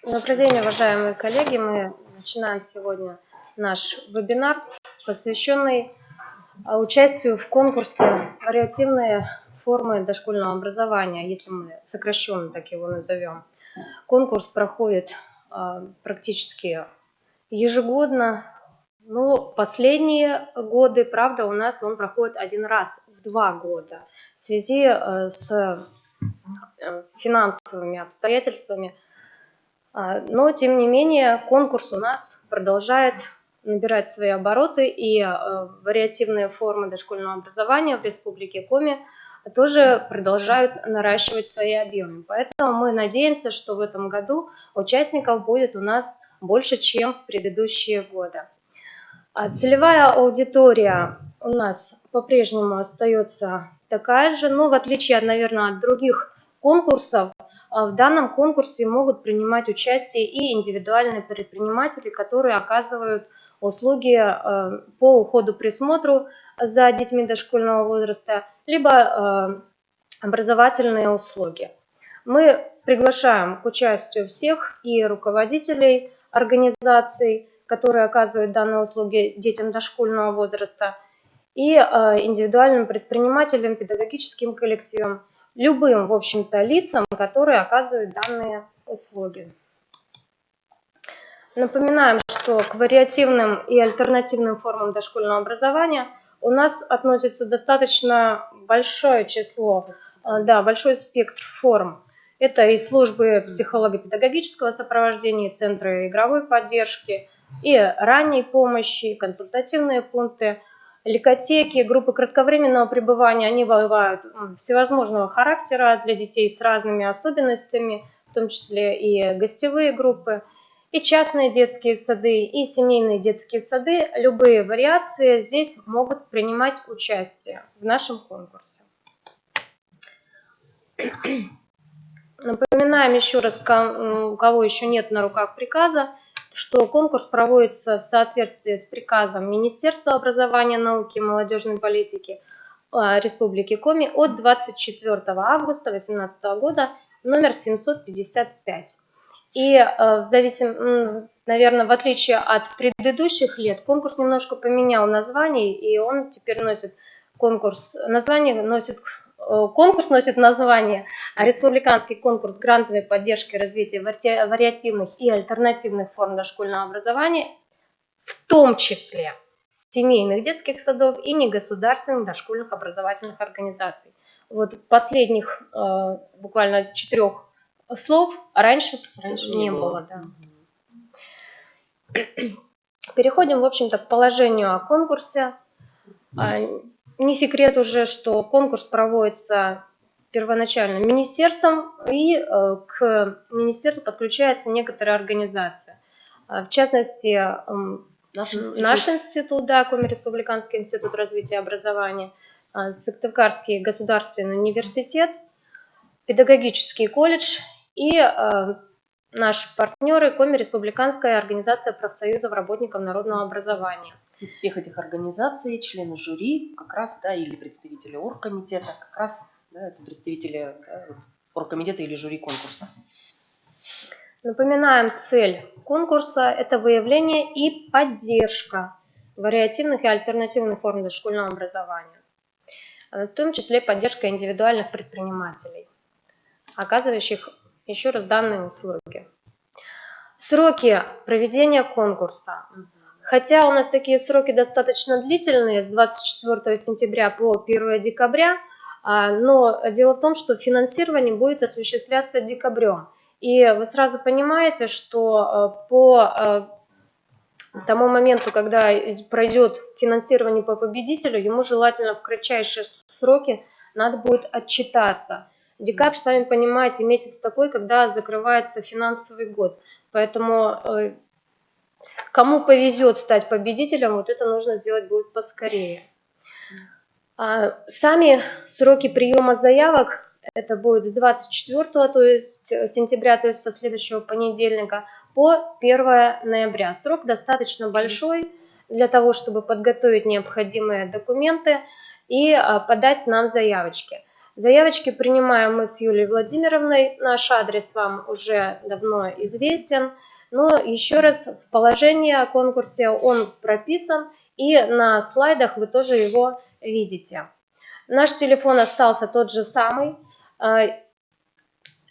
Добрый день, уважаемые коллеги. Мы начинаем сегодня наш вебинар, посвященный участию в конкурсе «Вариативные формы дошкольного образования», если мы сокращенно так его назовем. Конкурс проходит практически ежегодно, но последние годы, правда, у нас он проходит один раз в 2 года в связи с финансовыми обстоятельствами. Но, тем не менее, конкурс у нас продолжает набирать свои обороты, и вариативные формы дошкольного образования в Республике Коми тоже продолжают наращивать свои объемы. Поэтому мы надеемся, что в этом году участников будет у нас больше, чем в предыдущие годы. Целевая аудитория у нас по-прежнему остается такая же, но в отличие, наверное, от других конкурсов, в данном конкурсе могут принимать участие и индивидуальные предприниматели, которые оказывают услуги по уходу, присмотру за детьми дошкольного возраста, либо образовательные услуги. Мы приглашаем к участию всех и руководителей организаций, которые оказывают данные услуги детям дошкольного возраста, и индивидуальным предпринимателям, педагогическим коллективам, любым, в общем-то, лицам, которые оказывают данные услуги. Напоминаем, что к вариативным и альтернативным формам дошкольного образования у нас относится достаточно большое число, большой спектр форм. Это и службы психолого-педагогического сопровождения, центры игровой поддержки, и ранней помощи, и консультативные пункты, ликотеки, группы кратковременного пребывания. Они бывают всевозможного характера для детей с разными особенностями, в том числе и гостевые группы, и частные детские сады, и семейные детские сады. Любые вариации здесь могут принимать участие в нашем конкурсе. Напоминаем еще раз, у кого еще нет на руках приказа, что конкурс проводится в соответствии с приказом Министерства образования, науки и молодежной политики Республики Коми от 24 августа 2018 года, номер 755. И наверное, в отличие от предыдущих лет, конкурс немножко поменял название, и он теперь носит конкурс носит название «Республиканский конкурс грантовой поддержки развития вариативных и альтернативных форм дошкольного образования, в том числе семейных детских садов и негосударственных дошкольных образовательных организаций». Вот последних буквально 4 слов раньше не было. Да. Переходим, в общем-то, к положению о конкурсе. Не секрет уже, что конкурс проводится первоначально министерством, и к министерству подключаются некоторые организации. В частности, наш институт, Коми Республиканский институт развития образования, Сыктывкарский государственный университет, педагогический колледж и наши партнеры Коми Республиканская организация профсоюзов работников народного образования. Из всех этих организаций члены жюри как раз, или представители оргкомитета, как раз это представители оргкомитета или жюри конкурса. Напоминаем, цель конкурса – это выявление и поддержка вариативных и альтернативных форм дошкольного образования, в том числе поддержка индивидуальных предпринимателей, оказывающих еще раз данные услуги. Сроки проведения конкурса. Хотя у нас такие сроки достаточно длительные, с 24 сентября по 1 декабря, но дело в том, что финансирование будет осуществляться декабрем. И вы сразу понимаете, что по тому моменту, когда пройдет финансирование по победителю, ему желательно в кратчайшие сроки надо будет отчитаться. Декабрь, сами понимаете, месяц такой, когда закрывается финансовый год. Поэтому кому повезет стать победителем, вот это нужно сделать будет поскорее. Сами сроки приема заявок, это будет с 24 сентября, то есть со следующего понедельника, по 1 ноября. Срок достаточно большой для того, чтобы подготовить необходимые документы и подать нам заявочки. Заявочки принимаем мы с Юлией Владимировной. Наш адрес вам уже давно известен. Но еще раз, в положении о конкурсе он прописан, и на слайдах вы тоже его видите. Наш телефон остался тот же самый.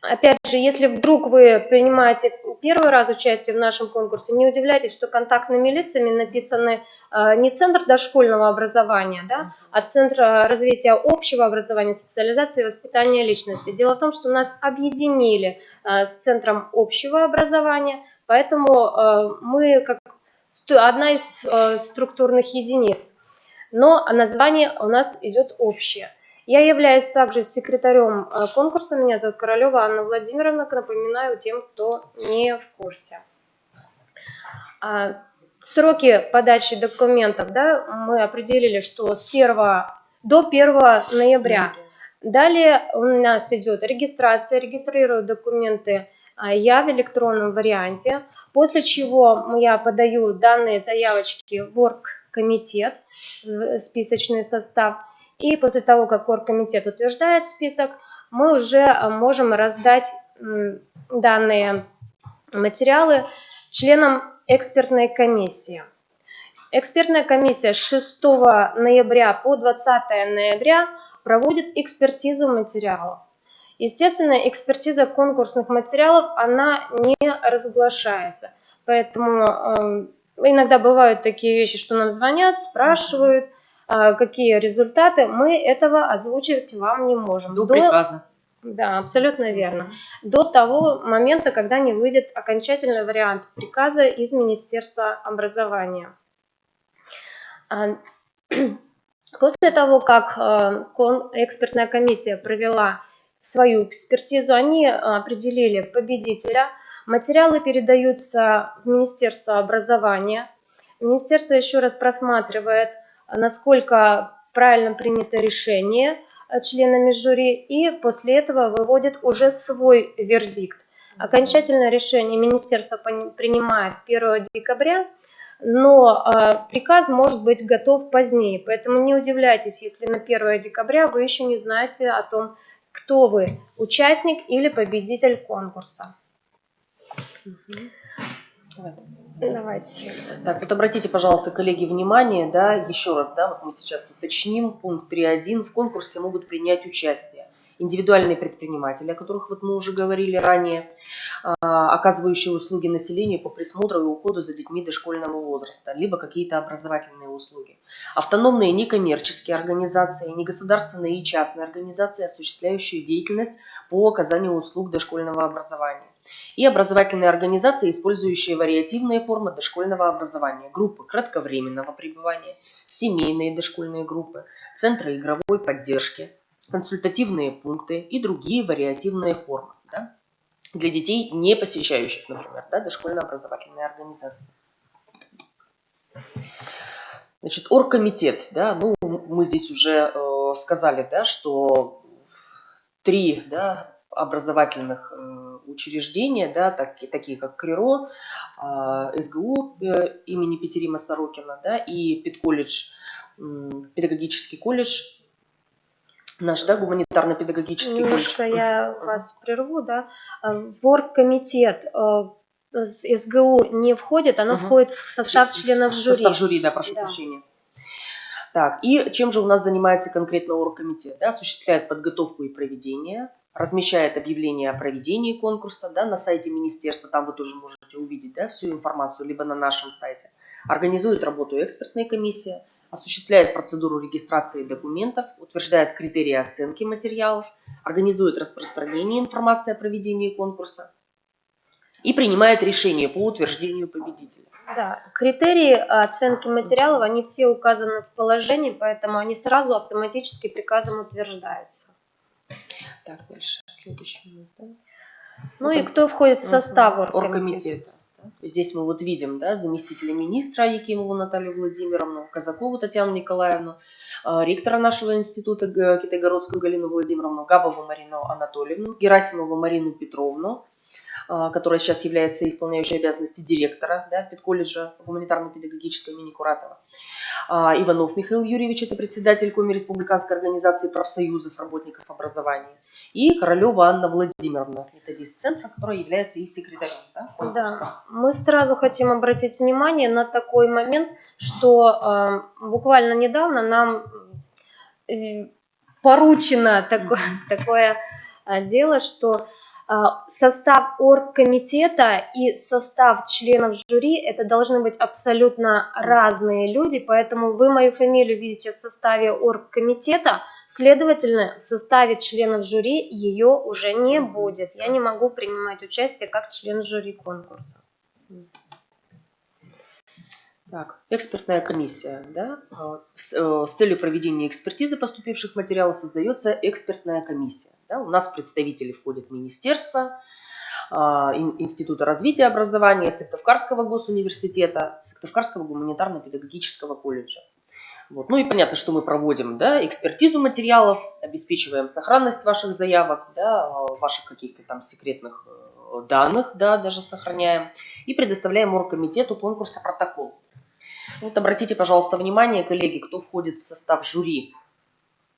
Опять же, если вдруг вы принимаете первый раз участие в нашем конкурсе, не удивляйтесь, что контактными лицами написаны не Центр дошкольного образования, да, а Центр развития общего образования, социализации и воспитания личности. Дело в том, что нас объединили с Центром общего образования, поэтому мы как одна из структурных единиц, но название у нас идет общее. Я являюсь также секретарем конкурса, меня зовут Королева Анна Владимировна, напоминаю тем, кто не в курсе. Сроки подачи документов, да, мы определили, что до 1 ноября. Далее у нас идет регистрация, регистрирую документы я в электронном варианте, после чего я подаю данные заявочки в оргкомитет, в списочный состав. И после того, как оргкомитет утверждает список, мы уже можем раздать данные материалы членам экспертной комиссии. Экспертная комиссия с 6 ноября по 20 ноября проводит экспертизу материалов. Естественно, экспертиза конкурсных материалов, она не разглашается. Поэтому иногда бывают такие вещи, что нам звонят, спрашивают, какие результаты. Мы этого озвучивать вам не можем. До приказа. Да, абсолютно верно. До того момента, когда не выйдет окончательный вариант приказа из Министерства образования. После того, как экспертная комиссия провела свою экспертизу, они определили победителя. Материалы передаются в Министерство образования. Министерство еще раз просматривает, насколько правильно принято решение членами жюри, и после этого выводит уже свой вердикт. Окончательное решение министерство принимает 1 декабря, но приказ может быть готов позднее, поэтому не удивляйтесь, если на 1 декабря вы еще не знаете о том, кто вы, участник или победитель конкурса. Давайте. Так, вот обратите, пожалуйста, коллеги, внимание, да, еще раз, да, вот мы сейчас уточним, пункт 3.1, в конкурсе могут принять участие индивидуальные предприниматели, о которых вот мы уже говорили ранее, оказывающие услуги населению по присмотру и уходу за детьми дошкольного возраста, либо какие-то образовательные услуги. Автономные некоммерческие организации, негосударственные и частные организации, осуществляющие деятельность по оказанию услуг дошкольного образования. И образовательные организации, использующие вариативные формы дошкольного образования, группы кратковременного пребывания, семейные дошкольные группы, центры игровой поддержки, консультативные пункты и другие вариативные формы, да, для детей, не посещающих, например, да, дошкольно-образовательные организации. Значит, оргкомитет, да, ну, мы здесь уже сказали, да, что 3, да, образовательных учреждения, да, такие как КРИРО, СГУ имени Петерима Сорокина, да, и педколледж, педагогический колледж, наш, да, гуманитарно-педагогический Немножко я вас прерву, да. В оргкомитет СГУ не входит, оно входит в состав членов жюри. В состав жюри, да, прошу прощения. Так, и чем же у нас занимается конкретно оргкомитет? Да, осуществляет подготовку и проведение, размещает объявление о проведении конкурса, да, на сайте министерства, там вы тоже можете увидеть, да, всю информацию, либо на нашем сайте. Организует работу экспертной комиссии, осуществляет процедуру регистрации документов, утверждает критерии оценки материалов, организует распространение информации о проведении конкурса и принимает решение по утверждению победителя. Да, критерии оценки материалов, они все указаны в положении, поэтому они сразу автоматически приказом утверждаются. Так, дальше. Следующий. Да? Ну и кто входит в состав оргкомитета? Здесь мы вот видим, да, заместителя министра Якимову Наталью Владимировну, Казакову Татьяну Николаевну, ректора нашего института Китайгородскую Галину Владимировну, Габову Марину Анатольевну, Герасимову Марину Петровну, которая сейчас является исполняющей обязанности директора, да, педколледжа гуманитарно-педагогического имени Куратова. Иванов Михаил Юрьевич, это председатель Коми Республиканской организации профсоюзов работников образования. И Королева Анна Владимировна, методист центра, которая является и секретарем, да, конкурса. Да, мы сразу хотим обратить внимание на такой момент, что буквально недавно нам поручено такое дело, что состав оргкомитета и состав членов жюри – это должны быть абсолютно разные люди, поэтому вы мою фамилию видите в составе оргкомитета, следовательно, в составе членов жюри ее уже не будет. Я не могу принимать участие как член жюри конкурса. Так, экспертная комиссия. Да? С целью проведения экспертизы поступивших материалов создается экспертная комиссия. Да? У нас представители входят в министерство, Института развития образования, Сыктывкарского госуниверситета, Сыктывкарского гуманитарно-педагогического колледжа. Вот. Ну и понятно, что мы проводим, да, экспертизу материалов, обеспечиваем сохранность ваших заявок, да, ваших каких-то там секретных данных, да, даже сохраняем, и предоставляем оргкомитету конкурса протокол. Вот обратите, пожалуйста, внимание, коллеги, кто входит в состав жюри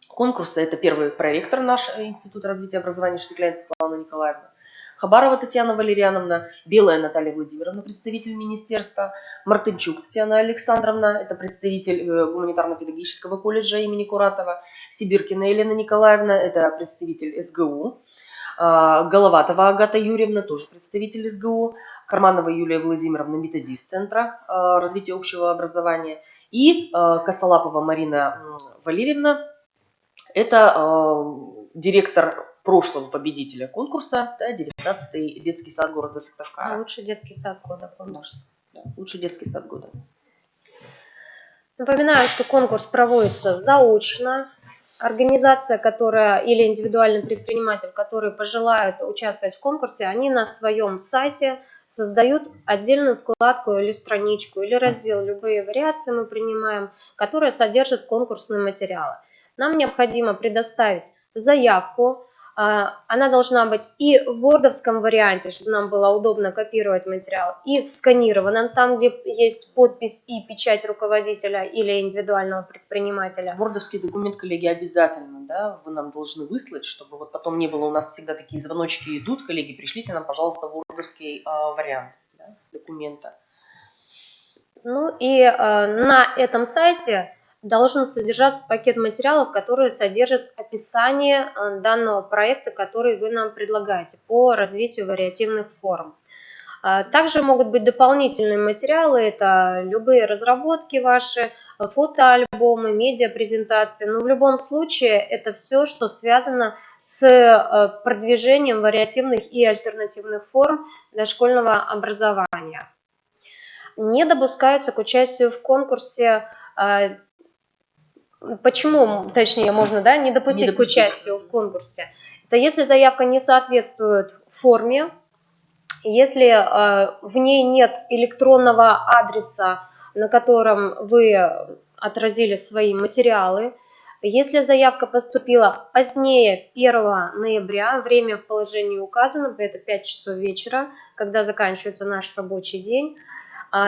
конкурса. Это первый проректор наш Института развития образования Штыкляйн Светлана Николаевна, Хабарова Татьяна Валерьяновна, Белая Наталья Владимировна, представитель министерства, Мартынчук Татьяна Александровна, это представитель гуманитарно-педагогического колледжа имени Куратова, Сибиркина Елена Николаевна, это представитель СГУ, Головатова Агата Юрьевна, тоже представитель СГУ, Карманова Юлия Владимировна, методист Центра развития общего образования, и Косолапова Марина Валерьевна, это директор прошлого победителя конкурса, да, 19-й детский сад города Сыктывкара. Лучший детский сад года конкурс. Да, лучший детский сад года. Напоминаю, что конкурс проводится заочно. Организация, которая или индивидуальный предприниматель, которые пожелают участвовать в конкурсе, они на своем сайте создают отдельную вкладку или страничку, или раздел, любые вариации мы принимаем, которые содержат конкурсные материалы. Нам необходимо предоставить заявку. Она должна быть и в вордовском варианте, чтобы нам было удобно копировать материал, и в сканированном, там, где есть подпись и печать руководителя или индивидуального предпринимателя. Вордовский документ, коллеги, обязательно, да, вы нам должны выслать, чтобы вот потом не было, у нас всегда такие звоночки идут, коллеги, пришлите нам, пожалуйста, вордовский вариант, да, документа. Ну и на этом сайте должен содержаться пакет материалов, которые содержат описание данного проекта, который вы нам предлагаете по развитию вариативных форм. Также могут быть дополнительные материалы, это любые разработки ваши, фотоальбомы, медиапрезентации. Но в любом случае это все, что связано с продвижением вариативных и альтернативных форм дошкольного образования. Не допускается к участию в конкурсе. Почему, точнее, можно, да, не допустить к участию в конкурсе? Это если заявка не соответствует форме, если в ней нет электронного адреса, на котором вы отразили свои материалы, если заявка поступила позднее 1 ноября, время в положении указано, это 5 часов вечера, когда заканчивается наш рабочий день,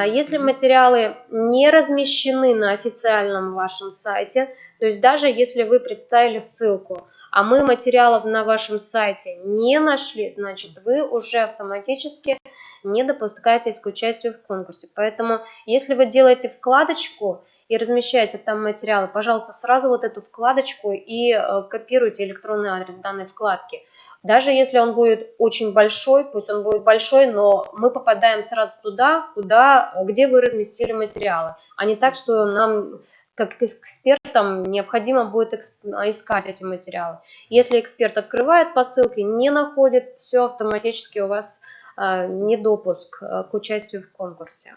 если материалы не размещены на официальном вашем сайте, то есть даже если вы представили ссылку, а мы материалов на вашем сайте не нашли, значит вы уже автоматически не допускаетесь к участию в конкурсе. Поэтому если вы делаете вкладочку и размещаете там материалы, пожалуйста, сразу вот эту вкладочку и копируйте электронный адрес данной вкладки. Даже если он будет очень большой, пусть он будет большой, но мы попадаем сразу туда, где вы разместили материалы, а не так, что нам, как экспертам, необходимо будет искать эти материалы. Если эксперт открывает по ссылке, не находит, все автоматически у вас недопуск к участию в конкурсе.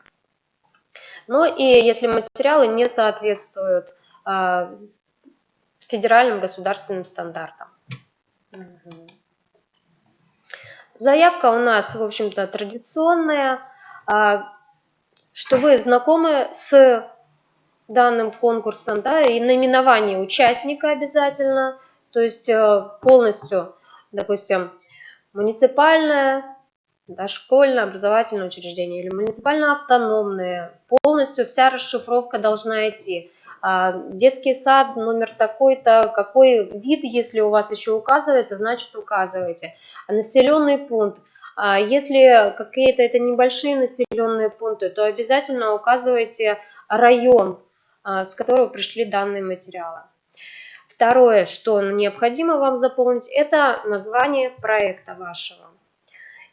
Ну и если материалы не соответствуют федеральным государственным стандартам. Заявка у нас, в общем-то, традиционная, что вы знакомы с данным конкурсом, да, и наименование участника обязательно, то есть полностью, допустим, муниципальная дошкольное образовательное учреждение или муниципально-автономное, полностью вся расшифровка должна идти. Детский сад номер такой-то, какой вид, если у вас еще указывается, значит указывайте. Населенный пункт. Если какие-то это небольшие населенные пункты, то обязательно указывайте район, с которого пришли данные материалы. Второе, что необходимо вам заполнить, это название проекта вашего.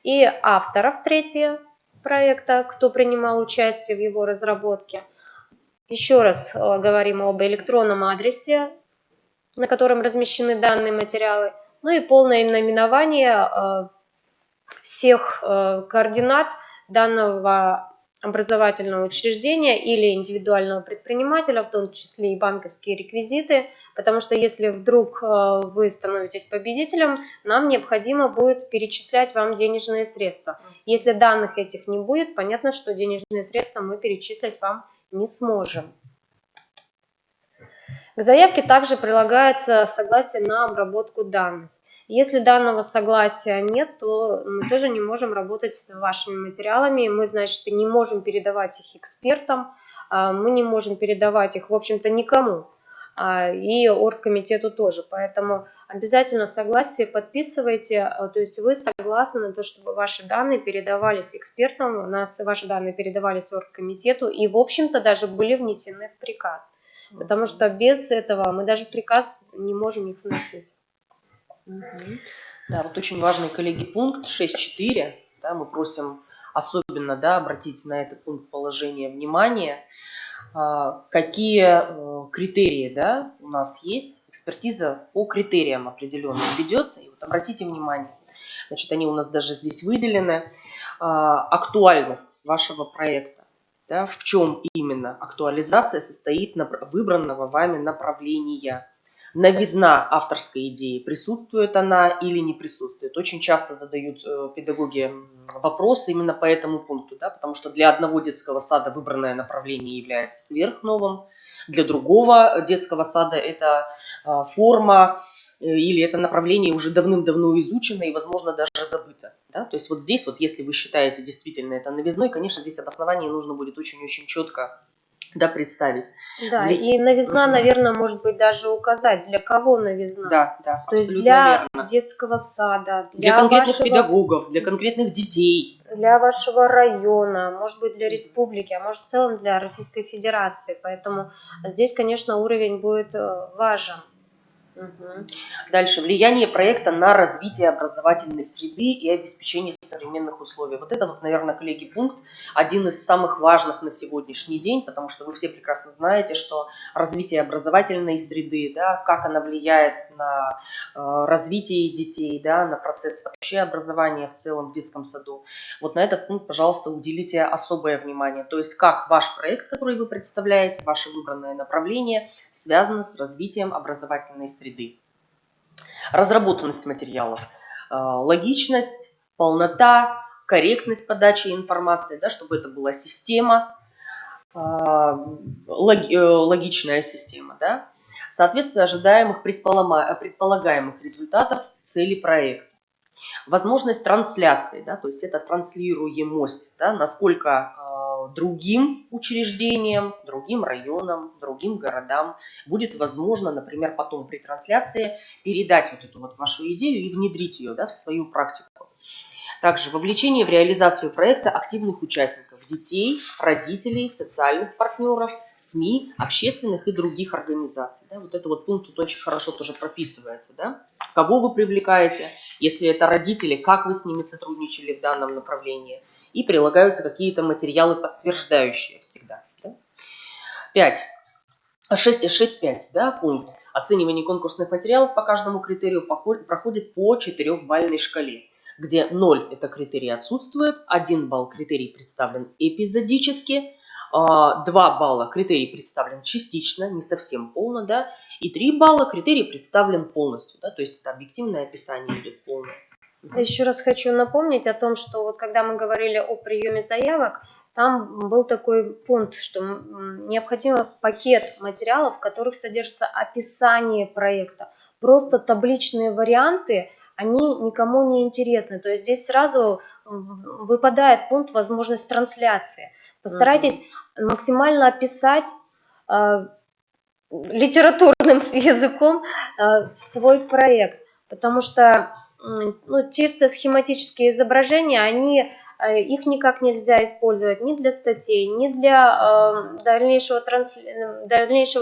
И авторов, третье, проекта, кто принимал участие в его разработке. Еще раз говорим об электронном адресе, на котором размещены данные материалы, ну и полное наименование всех координат данного образовательного учреждения или индивидуального предпринимателя, в том числе и банковские реквизиты, потому что если вдруг вы становитесь победителем, нам необходимо будет перечислять вам денежные средства. Если данных этих не будет, понятно, что денежные средства мы перечислить вам не сможем. К заявке также прилагается согласие на обработку данных. Если данного согласия нет, то мы тоже не можем работать с вашими материалами. Мы, значит, не можем передавать их экспертам, мы не можем передавать их, в общем-то, никому. И оргкомитету тоже. Поэтому обязательно согласие подписывайте. То есть вы согласны на то, чтобы ваши данные передавались экспертам, ваши данные передавались оргкомитету и, в общем-то, даже были внесены в приказ. Потому что без этого мы даже в приказ не можем их вносить. Да, вот очень важный, коллеги, пункт 6.4. Да, мы просим особенно, да, обратить на этот пункт положения внимание. Какие критерии, да, у нас есть. Экспертиза по критериям определенным ведется. И вот обратите внимание, значит, они у нас даже здесь выделены. Актуальность вашего проекта. Да, в чем именно актуализация состоит выбранного вами направления. Новизна авторской идеи, присутствует она или не присутствует. Очень часто задают педагоги вопросы именно по этому пункту, да, потому что для одного детского сада выбранное направление является сверхновым, для другого детского сада это форма или это направление уже давным-давно изучено и, возможно, даже забыто. Да? То есть вот здесь, вот, если вы считаете действительно это новизной, конечно, здесь обоснование нужно будет очень-очень четко, да, представить. Да, и новизна, наверное, может быть даже указать, для кого новизна. Да, То есть для верно. детского сада, для конкретных педагогов, для конкретных детей. Для вашего района, может быть для республики, а может в целом для Российской Федерации. Поэтому здесь, конечно, уровень будет важен. Дальше. Влияние проекта на развитие образовательной среды и обеспечение современных условий. Вот это, вот, наверное, коллеги, пункт один из самых важных на сегодняшний день, потому что вы все прекрасно знаете, что развитие образовательной среды, да, как она влияет на развитие детей, да, на процесс вообще образования в целом в детском саду. Вот на этот пункт, пожалуйста, уделите особое внимание. То есть как ваш проект, который вы представляете, ваше выбранное направление, связано с развитием образовательной среды. Разработанность материалов, логичность, полнота, корректность подачи информации, да, чтобы это была система, логичная система, да, соответствие ожидаемых предполагаемых результатов цели проекта. Возможность трансляции, да, то есть это транслируемость, да, насколько другим учреждениям, другим районам, другим городам будет возможно, например, потом при трансляции передать вот эту вот вашу идею и внедрить ее, да, в свою практику. Также вовлечение в реализацию проекта активных участников, детей, родителей, социальных партнеров, СМИ, общественных и других организаций. Да, вот этот вот пункт тут очень хорошо тоже прописывается. Да? Кого вы привлекаете, если это родители, как вы с ними сотрудничали в данном направлении. И прилагаются какие-то материалы, подтверждающие всегда. Да? 5. 6.5, да, пункт. Оценивание конкурсных материалов по каждому критерию проходит по 4-бальной шкале, где 0 это критерий отсутствует, 1 балл критерий представлен эпизодически, 2 балла критерий представлен частично, не совсем полно, да, и 3 балла критерий представлен полностью, да, то есть это объективное описание идет полное. Еще раз хочу напомнить о том, что вот когда мы говорили о приеме заявок, там был такой пункт, что необходим пакет материалов, в которых содержится описание проекта. Просто табличные варианты они никому не интересны. То есть здесь сразу выпадает пункт возможность трансляции. Постарайтесь максимально описать литературным языком свой проект, потому что чисто схематические изображения, их никак нельзя использовать ни для статей, ни для дальнейшего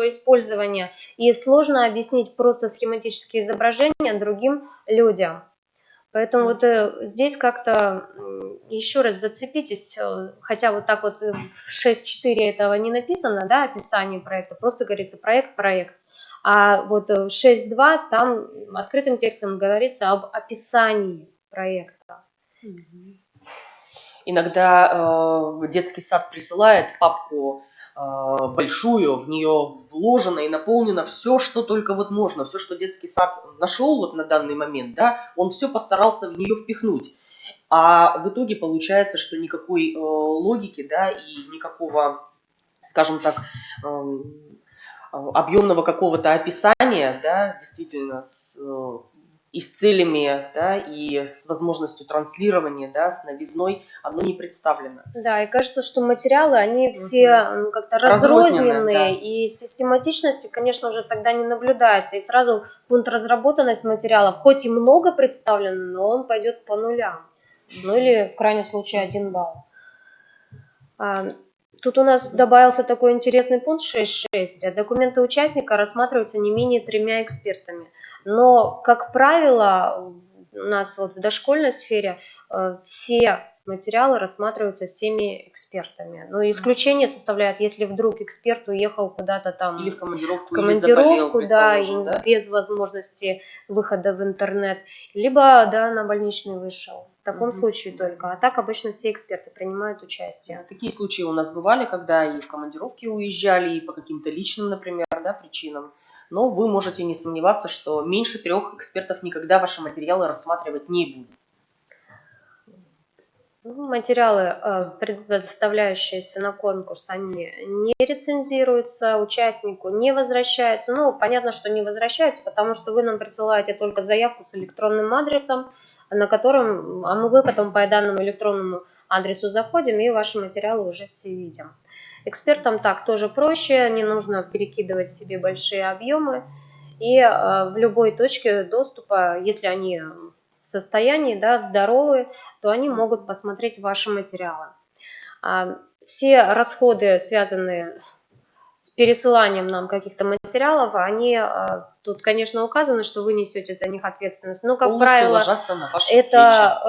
использования. И сложно объяснить просто схематические изображения другим людям. Поэтому вот здесь как-то еще раз зацепитесь, хотя вот так вот в 6.4 этого не написано, да, описание проекта, просто говорится проект. А вот в 6.2 там открытым текстом говорится об описании проекта. Иногда детский сад присылает папку большую, в нее вложено и наполнено все, что только вот можно, все, что детский сад нашел вот на данный момент, да, он все постарался в нее впихнуть. А в итоге получается, что никакой логики, да, и никакого, скажем так, объемного какого-то описания, да, действительно, и с целями, да, и с возможностью транслирования, да, с новизной, оно не представлено. Да, и кажется, что материалы, они все как-то разрозненные, да. и систематичности, конечно, уже тогда не наблюдается. И сразу пункт разработанность материалов, хоть и много представлено, но он пойдет по нулям. Ну или в крайнем случае 1 балл. Тут у нас добавился такой интересный пункт 6.6. Документы участника рассматриваются не менее 3 экспертами. Но, как правило, у нас вот в дошкольной сфере все материалы рассматриваются всеми экспертами. Но исключение составляет, если вдруг эксперт уехал куда-то там или в командировку, или заболел, да, без возможности выхода в интернет, либо на больничный вышел. В таком случае только. А так обычно все эксперты принимают участие. Такие случаи у нас бывали, когда и в командировки уезжали, и по каким-то личным, например, причинам. Но вы можете не сомневаться, что меньше 3 экспертов никогда ваши материалы рассматривать не будут. Материалы, предоставляющиеся на конкурс, они не рецензируются, участнику не возвращаются. Ну, понятно, что не возвращаются, потому что вы нам присылаете только заявку с электронным адресом, на котором, мы потом по данному электронному адресу заходим и ваши материалы уже все видим. Экспертам так тоже проще, не нужно перекидывать себе большие объемы. И в любой точке доступа, если они в состоянии, здоровы, то они могут посмотреть ваши материалы. Все расходы, связанные с пересыланием нам каких-то материалов, они тут, конечно, указаны, что вы несете за них ответственность, но, как правило, это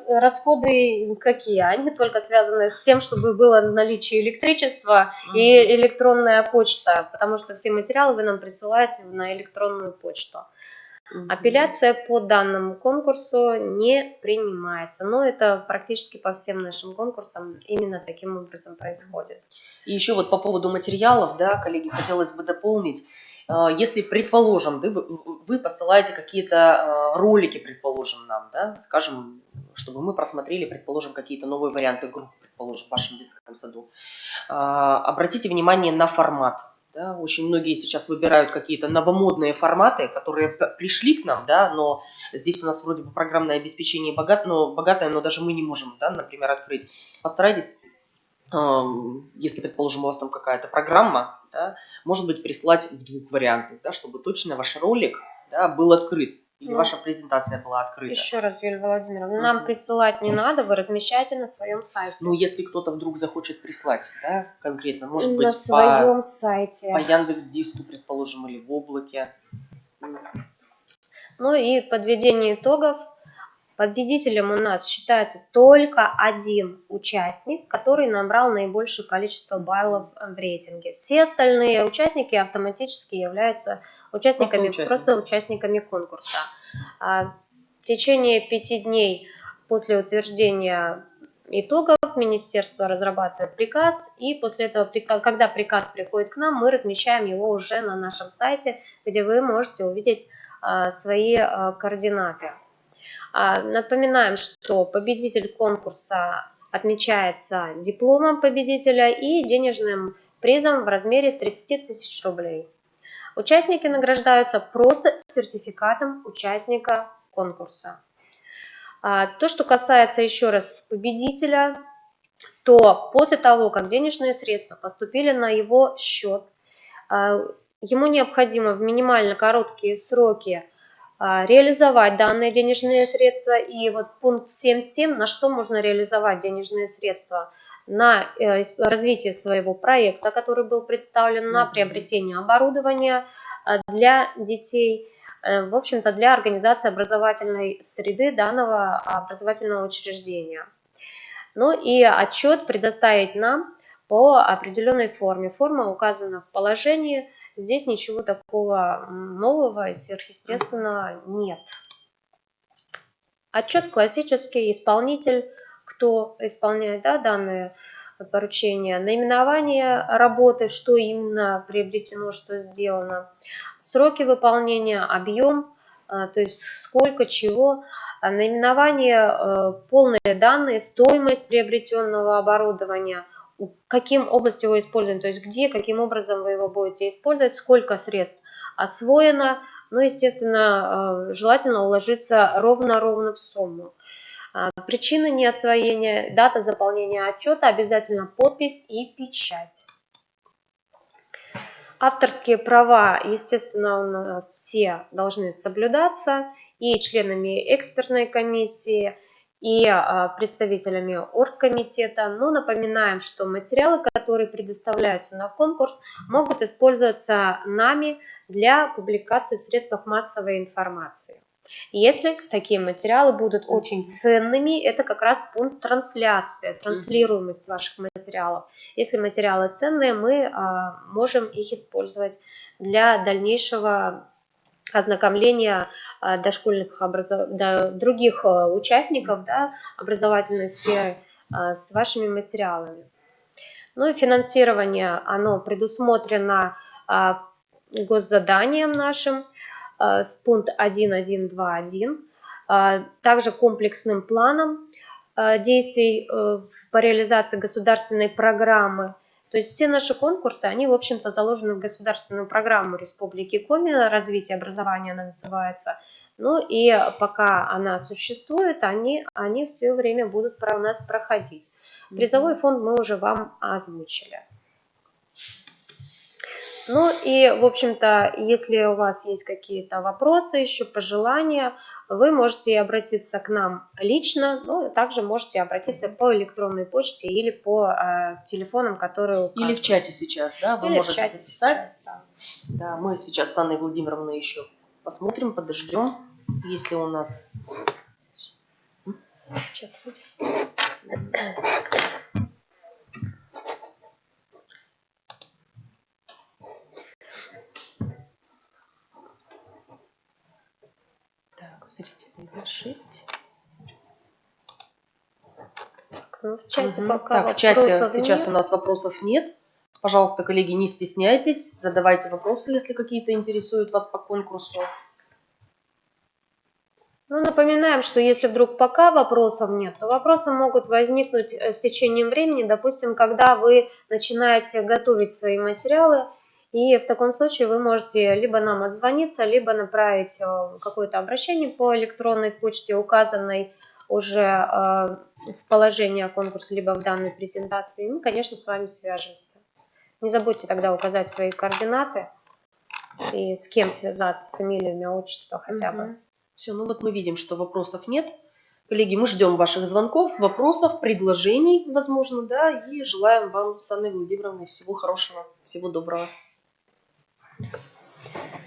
расходы какие? Они только связаны с тем, чтобы было наличие электричества и электронная почта, потому что все материалы вы нам присылаете на электронную почту. Апелляция по данному конкурсу не принимается, но это практически по всем нашим конкурсам именно таким образом происходит. И еще вот по поводу материалов, коллеги, хотелось бы дополнить. Если, предположим, вы посылаете какие-то ролики, предположим, нам, скажем, чтобы мы просмотрели, предположим, какие-то новые варианты групп, предположим, в вашем детском саду, обратите внимание на формат. Очень многие сейчас выбирают какие-то новомодные форматы, которые пришли к нам, но здесь у нас вроде бы программное обеспечение богатое, но даже мы не можем, например, открыть. Постарайтесь, если, предположим, у вас там какая-то программа, может быть, прислать в 2 вариантах, чтобы точно ваш ролик был открыт, или ваша презентация была открыта. Еще раз, Юлия Владимировна, нам присылать не надо, вы размещаете на своем сайте. Ну, если кто-то вдруг захочет прислать, конкретно, может быть, на своем сайте. По Яндекс.Диску, предположим, или в облаке. Ну и подведение итогов. Победителем у нас считается только 1 участник, который набрал наибольшее количество баллов в рейтинге. Все остальные участники автоматически являются просто участниками конкурса. В течение 5 дней после утверждения итогов министерство разрабатывает приказ, и после этого, когда приказ приходит к нам, мы размещаем его уже на нашем сайте, где вы можете увидеть свои координаты. Напоминаем, что победитель конкурса отмечается дипломом победителя и денежным призом в размере 30 000 рублей. Участники награждаются просто сертификатом участника конкурса. То, что касается еще раз победителя, то после того, как денежные средства поступили на его счет, ему необходимо в минимально короткие сроки реализовать данные денежные средства. И вот пункт 7.7, на что можно реализовать денежные средства? На развитие своего проекта, который был представлен, на приобретение оборудования для детей, в общем-то, для организации образовательной среды данного образовательного учреждения. Ну и отчет предоставить нам по определенной форме. Форма указана в положении. Здесь ничего такого нового и сверхъестественного нет. Отчет классический, исполнитель, кто исполняет данные поручения, наименование работы, что именно приобретено, что сделано, сроки выполнения, объем, то есть сколько чего, наименование, полные данные, стоимость приобретенного оборудования, каким областью его используем, то есть где, каким образом вы его будете использовать, сколько средств освоено, ну, естественно, желательно уложиться ровно в сумму. Причины неосвоения, дата заполнения отчета, обязательно подпись и печать. Авторские права, естественно, у нас все должны соблюдаться и членами экспертной комиссии, и представителями оргкомитета. Но напоминаем, что материалы, которые предоставляются на конкурс, могут использоваться нами для публикации в средствах массовой информации. Если такие материалы будут очень ценными, это как раз пункт трансляции, транслируемость ваших материалов. Если материалы ценные, мы можем их использовать для дальнейшего ознакомления дошкольных других участников образовательной сферы с вашими материалами. Ну и финансирование, оно предусмотрено госзаданием нашим, с пункт 1.1.2.1, также комплексным планом действий по реализации государственной программы. То есть все наши конкурсы, они, в общем-то, заложены в государственную программу Республики Коми, развитие образования она называется. Ну и пока она существует, они все время будут у нас проходить. Призовой фонд мы уже вам озвучили. Ну и, в общем-то, если у вас есть какие-то вопросы, еще пожелания, вы можете обратиться к нам лично, ну и также можете обратиться по электронной почте или по телефонам, которые указаны. Или в чате сейчас, да, вы или можете в чате записать. Сейчас, да. Да, мы сейчас с Анной Владимировной еще посмотрим, подождем, если у нас... Чат будет. Так, зрителей 6. Ну, в чате пока так, в чате сейчас нет. у нас вопросов нет. Пожалуйста, коллеги, не стесняйтесь, задавайте вопросы, если какие-то интересуют вас по конкурсу. Ну, напоминаем, что если вдруг пока вопросов нет, то вопросы могут возникнуть с течением времени, допустим, когда вы начинаете готовить свои материалы, и в таком случае вы можете либо нам отзвониться, либо направить какое-то обращение по электронной почте, указанной уже в положении о конкурсе, либо в данной презентации, и мы, конечно, с вами свяжемся. Не забудьте тогда указать свои координаты и с кем связаться, фамилию, имя, отчество хотя бы. Все, ну вот мы видим, что вопросов нет. Коллеги, мы ждем ваших звонков, вопросов, предложений, возможно, да, и желаем вам с Анной Владимировной всего хорошего, всего доброго.